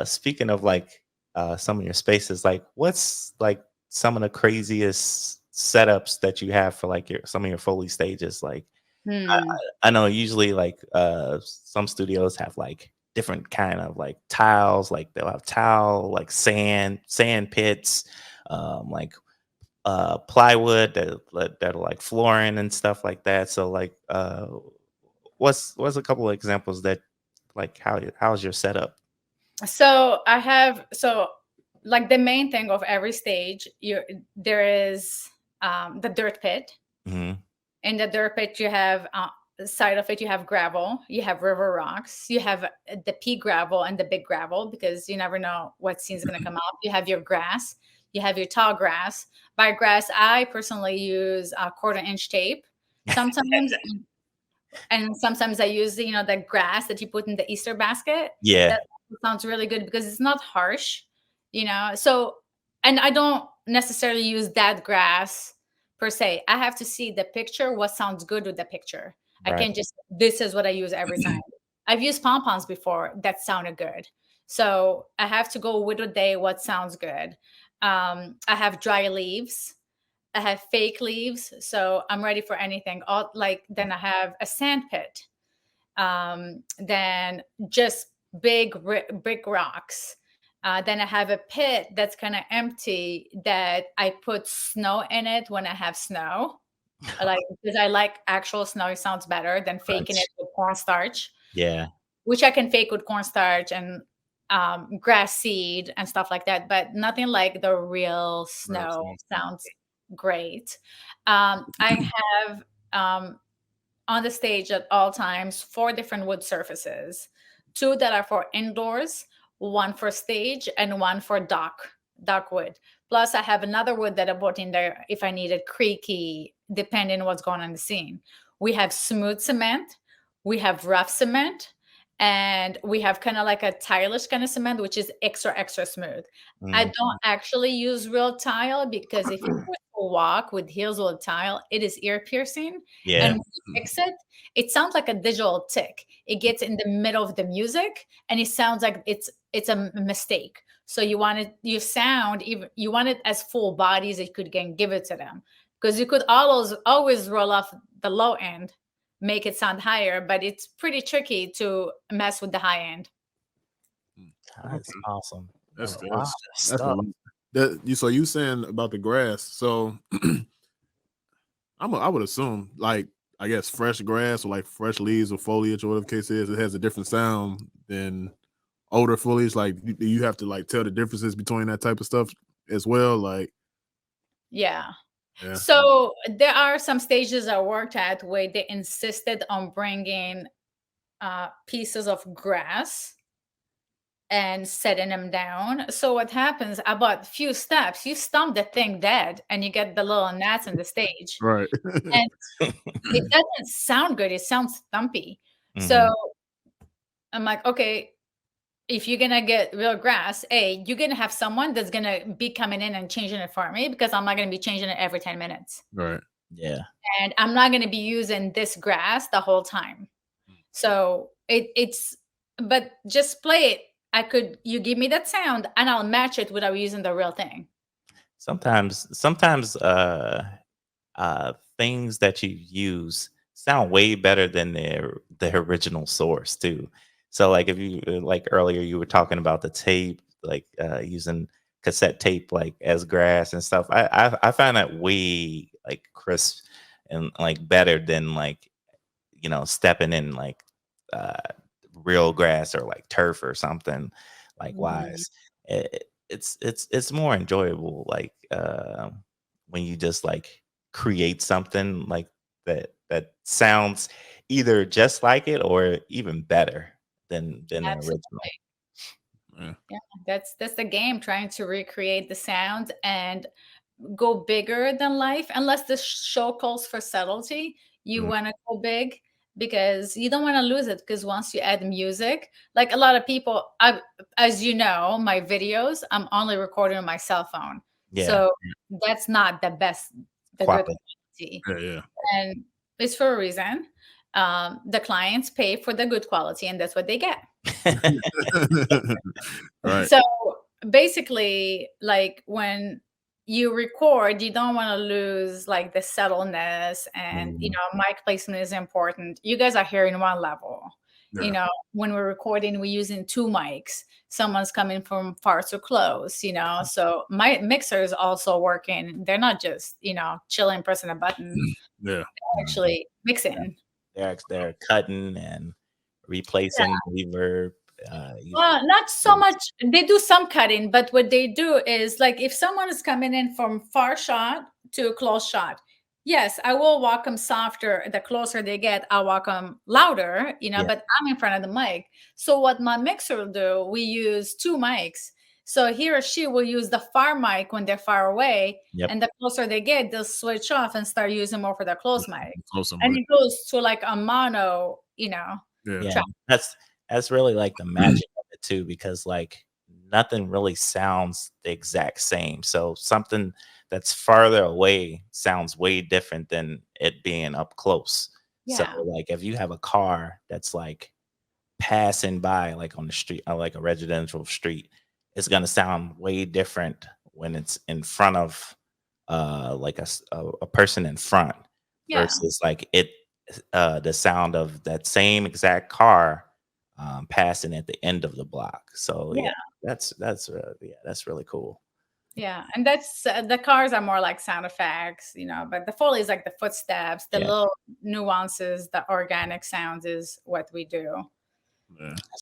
Speaking of like some of your spaces, like what's like some of the craziest setups that you have for like your some of your Foley stages? Like I, Hmm. I know usually like some studios have like different kind of like tiles, like they'll have tile, like sand pits, like plywood that are like flooring and stuff like that. So like what's a couple of examples that like how's your setup? So I have like the main thing of every stage, there is the dirt pit. Hmm. In the dirt pit, you have side of it, you have gravel, you have river rocks, you have the pea gravel and the big gravel because you never know what scene's going to come up. You have your grass, you have your tall grass. By grass, I personally use a quarter-inch tape sometimes, and sometimes I use the grass that you put in the Easter basket. Yeah. That sounds really good because it's not harsh. So, and I don't necessarily use that grass per se. I have to see the picture, what sounds good with the picture. I Right. can't just, this is what I use every time. I've used pom poms before that sounded good. So I have to go with the day what sounds good. I have dry leaves. I have fake leaves, so I'm ready for anything. All like then I have a sand pit, then just big rocks. Then I have a pit that's kind of empty that I put snow in it when I have snow. Because I like actual snow. It sounds better than faking it Right. with cornstarch, Yeah. which I can fake with cornstarch and grass seed and stuff like that. But nothing like the real Real snow sounds good. sounds great. I have on the stage at all times 4 different wood surfaces, 2 that are for indoors, 1 for stage, and 1 for dock wood. Plus, I have another wood that I bought in there if I needed creaky, depending on what's going on in the scene. We have smooth cement, we have rough cement, and we have kind of like a tileish kind of cement, which is extra smooth. I Mhm. don't actually use real tile because if you put a walk with heels or tile, it is ear piercing. And Yeah. when you fix it, it sounds like a digital tick. It gets in the middle of the music and it sounds like it's a mistake. So you want it, you sound even you want it as full bodies as you could again give it to them. Because you could always roll off the low end, make it sound higher, but it's pretty tricky to mess with the high end. That's Okay, awesome. A that's lot of that's stuff. a that you. So you saying about the grass? So I would assume like I guess fresh grass or like fresh leaves or foliage or whatever the case is, it has a different sound than older foliage. Like do you have to like tell the differences between that type of stuff as well? Like Yeah. yeah, So there are some stages I worked at where they insisted on bringing pieces of grass and setting them down. So what happens about few steps, you stomp the thing dead and you get the little gnats on the stage. right. And it doesn't sound good. It sounds thumpy. So Mhm. I'm like, okay, if you're gonna get real grass, you're gonna have someone that's gonna be coming in and changing it for me because I'm not gonna be changing it every 10 minutes. Right. Yeah. And I'm not gonna be using this grass the whole time. So it's but just play it. You give me that sound and I'll match it without using the real thing. Sometimes things that you use sound way better than their original source too. So like if you like earlier you were talking about the tape, like using cassette tape like as grass and stuff. I find that way like crisp and like better than like stepping in like uh real grass or like turf or something like Mhm. wise. It's more enjoyable like when you just like create something like that sounds either just like it or even better than the original. Absolutely. Yeah. Yeah, that's the game, trying to recreate the sound and go bigger than life. Unless the show calls for subtlety, you Mm, want to go big because you don't want to lose it. Because once you add music, like a lot of people, as you know, my videos, I'm only recording on my cell phone, yeah, so that's not the good quality. quality, Yeah. Yeah. and it's for a reason. The clients pay for the good quality, and that's what they get. Right. So basically, like when you record, you don't want to lose like the subtleness, and mic placement is important. You guys are hearing one level. Yeah. When we're recording, we're using two mics. Someone's coming from far too close, so my mixer is also working. They're not just chilling, pressing a button. Yeah. They're actually mixing. They're cutting and replacing reverb. Well, not so much. They do some cutting, but what they do is like if someone is coming in from far shot to a close shot, yes, I will walk them softer. The closer they get, I'll walk them louder, but I'm in front of the mic. So what my mixer will do, we use two mics. So he or she will use the far mic when they're far away, Yep. and the closer they get, they'll switch off and start using more for the close mic. Close And mic. it goes to like a mono, Yeah. track. That's really like the magic of it too, because like nothing really sounds the exact same. So something that's farther away sounds way different than it being up close. So Yeah. like if you have a car that's like passing by like on the street, like a residential street, it's gonna sound way different when it's in front of like a person in front Yeah. versus like the sound of that same exact car passing at the end of the block. So Yeah. that's really cool. Yeah, and that's the cars are more like sound effects, but the Foley is like the footsteps, the Yeah. little nuances, the organic sounds is what we do. Yeah.